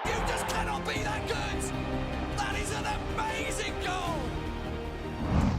You just cannot be that good. That is an amazing goal.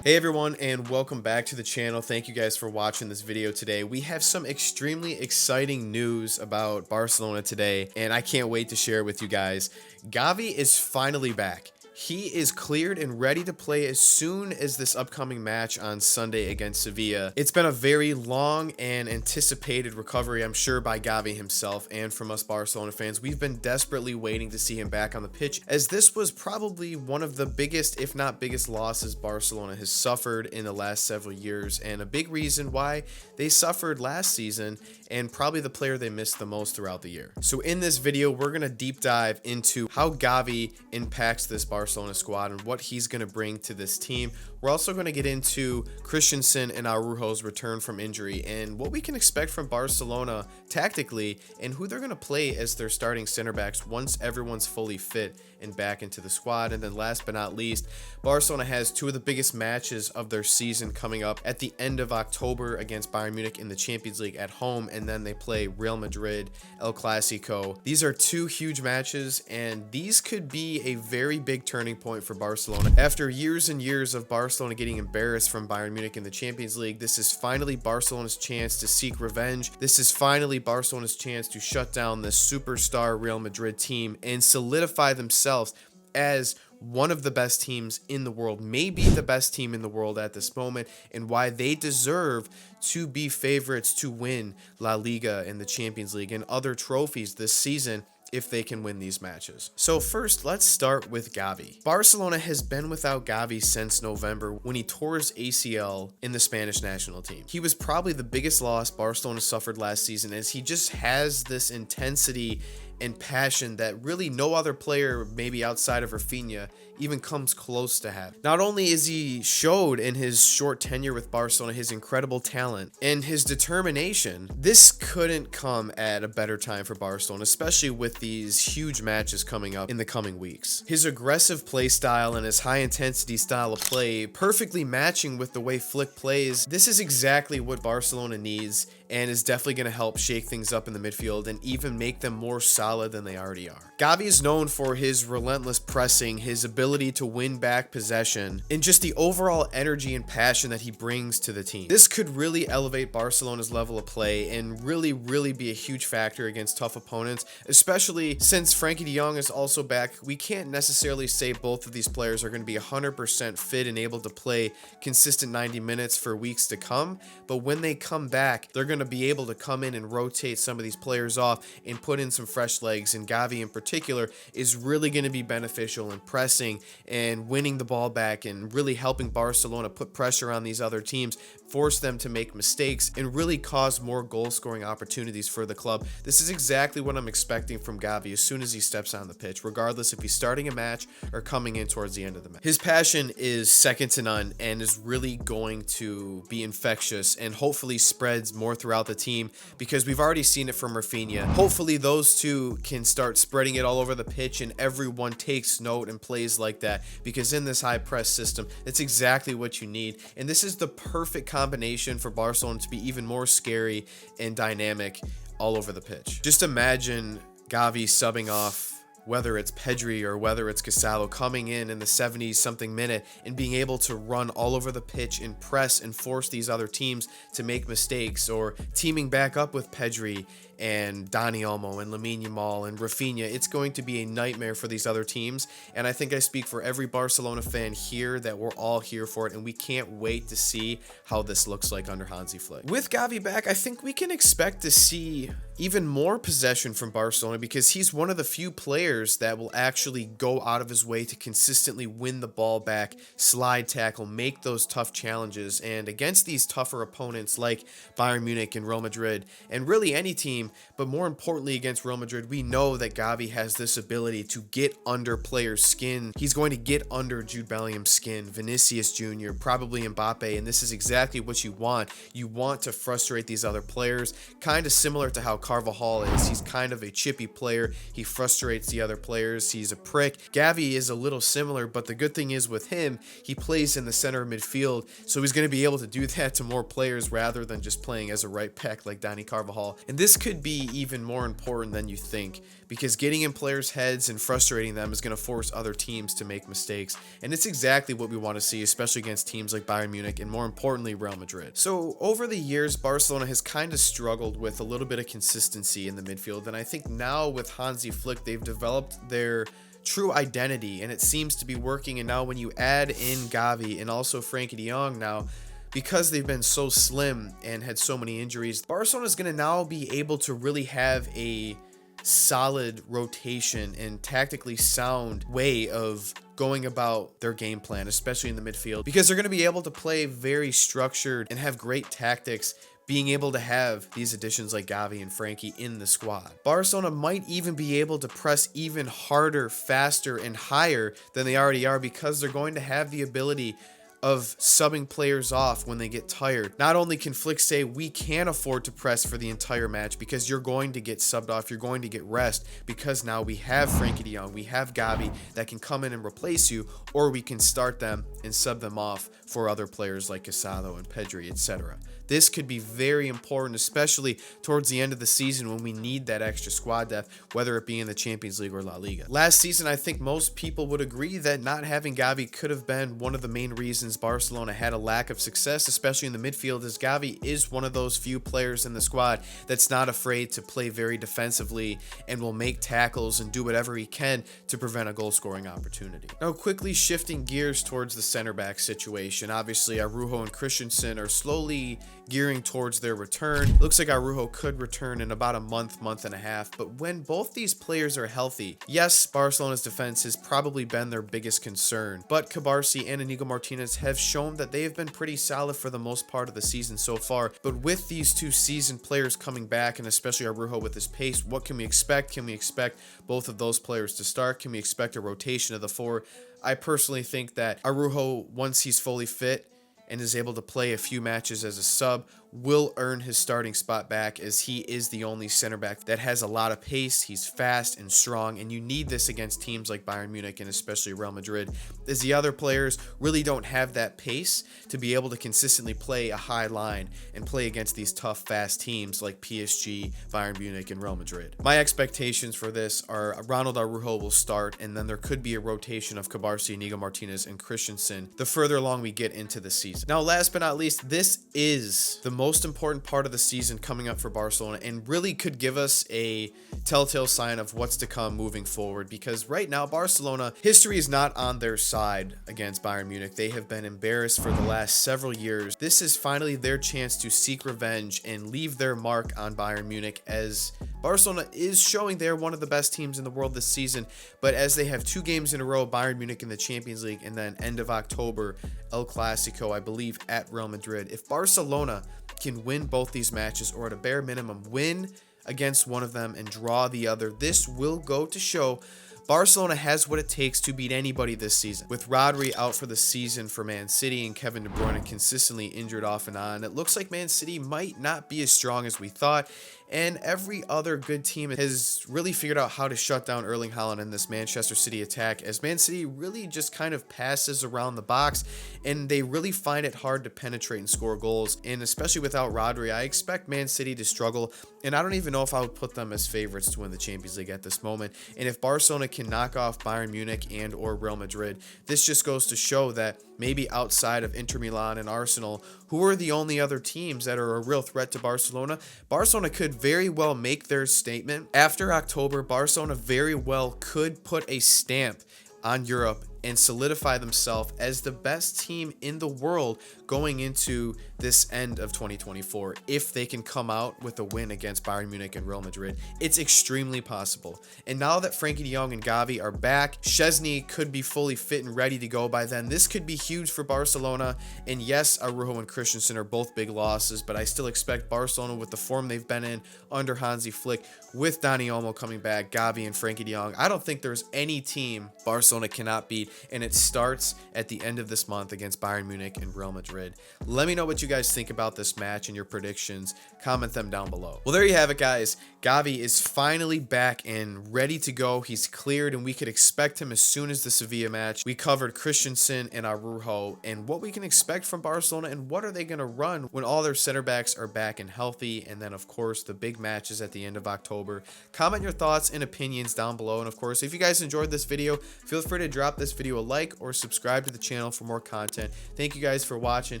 Hey everyone, and welcome back to the channel. Thank you guys for watching this video today. We have some extremely exciting news about Barcelona today, and I can't wait to share with you guys. Gavi is finally back. He is cleared and ready to play as soon as this upcoming match on Sunday against Sevilla. It's been a very long and anticipated recovery, I'm sure, by Gavi himself and from us Barcelona fans. We've been desperately waiting to see him back on the pitch, as this was probably one of the biggest, if not biggest, losses Barcelona has suffered in the last several years, and a big reason why they suffered last season, and probably the player they missed the most throughout the year. So in this video, we're going to deep dive into how Gavi impacts this Barcelona squad and what he's going to bring to this team. We're also going to get into Christensen and Araujo's return from injury and what we can expect from Barcelona tactically and who they're going to play as their starting center backs once everyone's fully fit and back into the squad. And then last but not least, Barcelona has two of the biggest matches of their season coming up at the end of October against Bayern Munich in the Champions League at home, and then they play Real Madrid, El Clasico. These are two huge matches, and these could be a very big turning point for Barcelona. After years and years of Barcelona getting embarrassed from Bayern Munich in the Champions League, this is finally Barcelona's chance to seek revenge. This is finally Barcelona's chance to shut down this superstar Real Madrid team and solidify themselves as one of the best teams in the world, maybe the best team in the world at this moment, and why they deserve to be favorites to win La Liga and the Champions League and other trophies this season if they can win these matches. So first, let's start with Gavi. Barcelona has been without Gavi since November when he tore his ACL in the Spanish national team. He was probably the biggest loss Barcelona suffered last season, as he just has this intensity and passion that really no other player, maybe outside of Rafinha, even comes close to having. Not only is he showed in his short tenure with Barcelona his incredible talent and his determination, this couldn't come at a better time for Barcelona, especially with these huge matches coming up in the coming weeks. His aggressive play style and his high intensity style of play perfectly matching with the way Flick plays. This is exactly what Barcelona needs and is definitely going to help shake things up in the midfield and even make them more solid than they already are. Gavi is known for his relentless pressing, his ability to win back possession, and just the overall energy and passion that he brings to the team. This could really elevate Barcelona's level of play and really be a huge factor against tough opponents, especially since Frankie de Jong is also back. We can't necessarily say both of these players are going to be 100% fit and able to play consistent 90 minutes for weeks to come, but when they come back, they're going to be able to come in and rotate some of these players off and put in some fresh legs, and Gavi in particular is really going to be beneficial in pressing and winning the ball back and really helping Barcelona put pressure on these other teams, force them to make mistakes, and really cause more goal scoring opportunities for the club. This is exactly what I'm expecting from Gavi as soon as he steps on the pitch, regardless if he's starting a match or coming in towards the end of the match. His passion is second to none and is really going to be infectious and hopefully spreads more throughout the team, because we've already seen it from Rafinha. Hopefully those two can start spreading it all over the pitch and everyone takes note and plays like that, because in this high press system, that's exactly what you need, and this is the perfect combination for Barcelona to be even more scary and dynamic all over the pitch. Just imagine Gavi subbing off whether it's Pedri or whether it's Casado, coming in the 70s something minute and being able to run all over the pitch and press and force these other teams to make mistakes, or teaming back up with Pedri and Dani Olmo and Lamine Yamal and Rafinha. It's going to be a nightmare for these other teams, and I think I speak for every Barcelona fan here that we're all here for it, and we can't wait to see how this looks like under Hansi Flick. With Gavi back, I think we can expect to see even more possession from Barcelona, because he's one of the few players that will actually go out of his way to consistently win the ball back, slide tackle, make those tough challenges, and against these tougher opponents like Bayern Munich and Real Madrid, and really any team, but more importantly against Real Madrid, we know that Gavi has this ability to get under players' skin. He's going to get under Jude Bellingham's skin, Vinicius Jr., probably Mbappe, and this is exactly what you want. You want to frustrate these other players, kind of similar to how Carvajal is. He's kind of a chippy player. He frustrates the other players. He's a prick. Gavi is a little similar, but the good thing is with him, he plays in the center of midfield, so he's going to be able to do that to more players rather than just playing as a right back like Dani Carvajal. And this could be even more important than you think, because getting in players' heads and frustrating them is going to force other teams to make mistakes. And it's exactly what we want to see, especially against teams like Bayern Munich and more importantly, Real Madrid. So over the years, Barcelona has kind of struggled with a little bit of consistency in the midfield. And I think now with Hansi Flick, they've developed their true identity and it seems to be working. And now when you add in Gavi and also Frenkie de Jong now, because they've been so slim and had so many injuries, Barcelona is going to now be able to really have a solid rotation and tactically sound way of going about their game plan, especially in the midfield, because they're going to be able to play very structured and have great tactics, being able to have these additions like Gavi and Frenkie in the squad. Barcelona might even be able to press even harder, faster, and higher than they already are, because they're going to have the ability of subbing players off when they get tired. Not only can Flick say we can't afford to press for the entire match because you're going to get subbed off, you're going to get rest, because now we have Frenkie de Jong, we have Gavi that can come in and replace you, or we can start them and sub them off for other players like Casado and Pedri, etc. This could be very important, especially towards the end of the season when we need that extra squad depth, whether it be in the Champions League or La Liga. Last season, I think most people would agree that not having Gavi could have been one of the main reasons Barcelona had a lack of success, especially in the midfield, as Gavi is one of those few players in the squad that's not afraid to play very defensively and will make tackles and do whatever he can to prevent a goal-scoring opportunity. Now, quickly shifting gears towards the center back situation. Obviously, Araujo and Christensen are slowly gearing towards their return. Looks like Araujo could return in about a month and a half, but when both these players are healthy, yes, Barcelona's defense has probably been their biggest concern, but Cabarsi and Inigo Martinez have shown that they have been pretty solid for the most part of the season so far. But with these two seasoned players coming back, and especially Araujo with his pace, what can we expect? Can we expect both of those players to start? Can we expect a rotation of the four? I personally think that Araujo, once he's fully fit and is able to play a few matches as a sub, will earn his starting spot back, as he is the only center back that has a lot of pace. He's fast and strong, and you need this against teams like Bayern Munich and especially Real Madrid, as the other players really don't have that pace to be able to consistently play a high line and play against these tough, fast teams like PSG, Bayern Munich, and Real Madrid. My expectations for this are Ronald Araujo will start, and then there could be a rotation of Cabarsi, Inigo Martinez, and Christensen the further along we get into the season. Now, last but not least, this is the most important part of the season coming up for Barcelona, and really could give us a telltale sign of what's to come moving forward, because right now Barcelona, history is not on their side against Bayern Munich. They have been embarrassed for the last several years. This is finally their chance to seek revenge and leave their mark on Bayern Munich, as Barcelona is showing they're one of the best teams in the world this season, but as they have 2 games in a row, Bayern Munich in the Champions League, and then end of October, El Clasico, I believe, at Real Madrid. If Barcelona can win both these matches, or at a bare minimum win against one of them and draw the other, this will go to show Barcelona has what it takes to beat anybody this season. With Rodri out for the season for Man City and Kevin De Bruyne consistently injured off and on, it looks like Man City might not be as strong as we thought, and every other good team has really figured out how to shut down Erling Haaland in this Manchester City attack, as Man City really just kind of passes around the box and they really find it hard to penetrate and score goals. And especially without Rodri, I expect Man City to struggle, and I don't even know if I would put them as favorites to win the Champions League at this moment. And if Barcelona can knock off Bayern Munich and or Real Madrid, this just goes to show that maybe outside of Inter Milan and Arsenal, who are the only other teams that are a real threat to Barcelona, Barcelona could very well make their statement. After October, Barcelona very well could put a stamp on Europe and solidify themselves as the best team in the world going into this end of 2024. If they can come out with a win against Bayern Munich and Real Madrid, it's extremely possible. And now that Frenkie de Jong and Gavi are back, Szczesny could be fully fit and ready to go by then. This could be huge for Barcelona. And yes, Araujo and Christensen are both big losses, but I still expect Barcelona, with the form they've been in under Hansi Flick, with Dani Olmo coming back, Gavi and Frenkie de Jong, I don't think there's any team Barcelona cannot beat and it starts at the end of this month against Bayern Munich and Real Madrid. Let me know what you guys think about this match and your predictions. Comment them down below. Well, there you have it, guys. Gavi is finally back and ready to go. He's cleared, and we could expect him as soon as the Sevilla match. We covered Christensen and Araujo and what we can expect from Barcelona and what are they going to run when all their center backs are back and healthy. And then, of course, the big matches at the end of October. Comment your thoughts and opinions down below. And, of course, if you guys enjoyed this video, feel free to drop this video a like or subscribe to the channel for more content. Thank you guys for watching,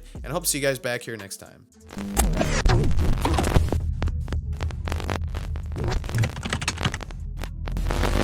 and I hope to see you guys back here next time.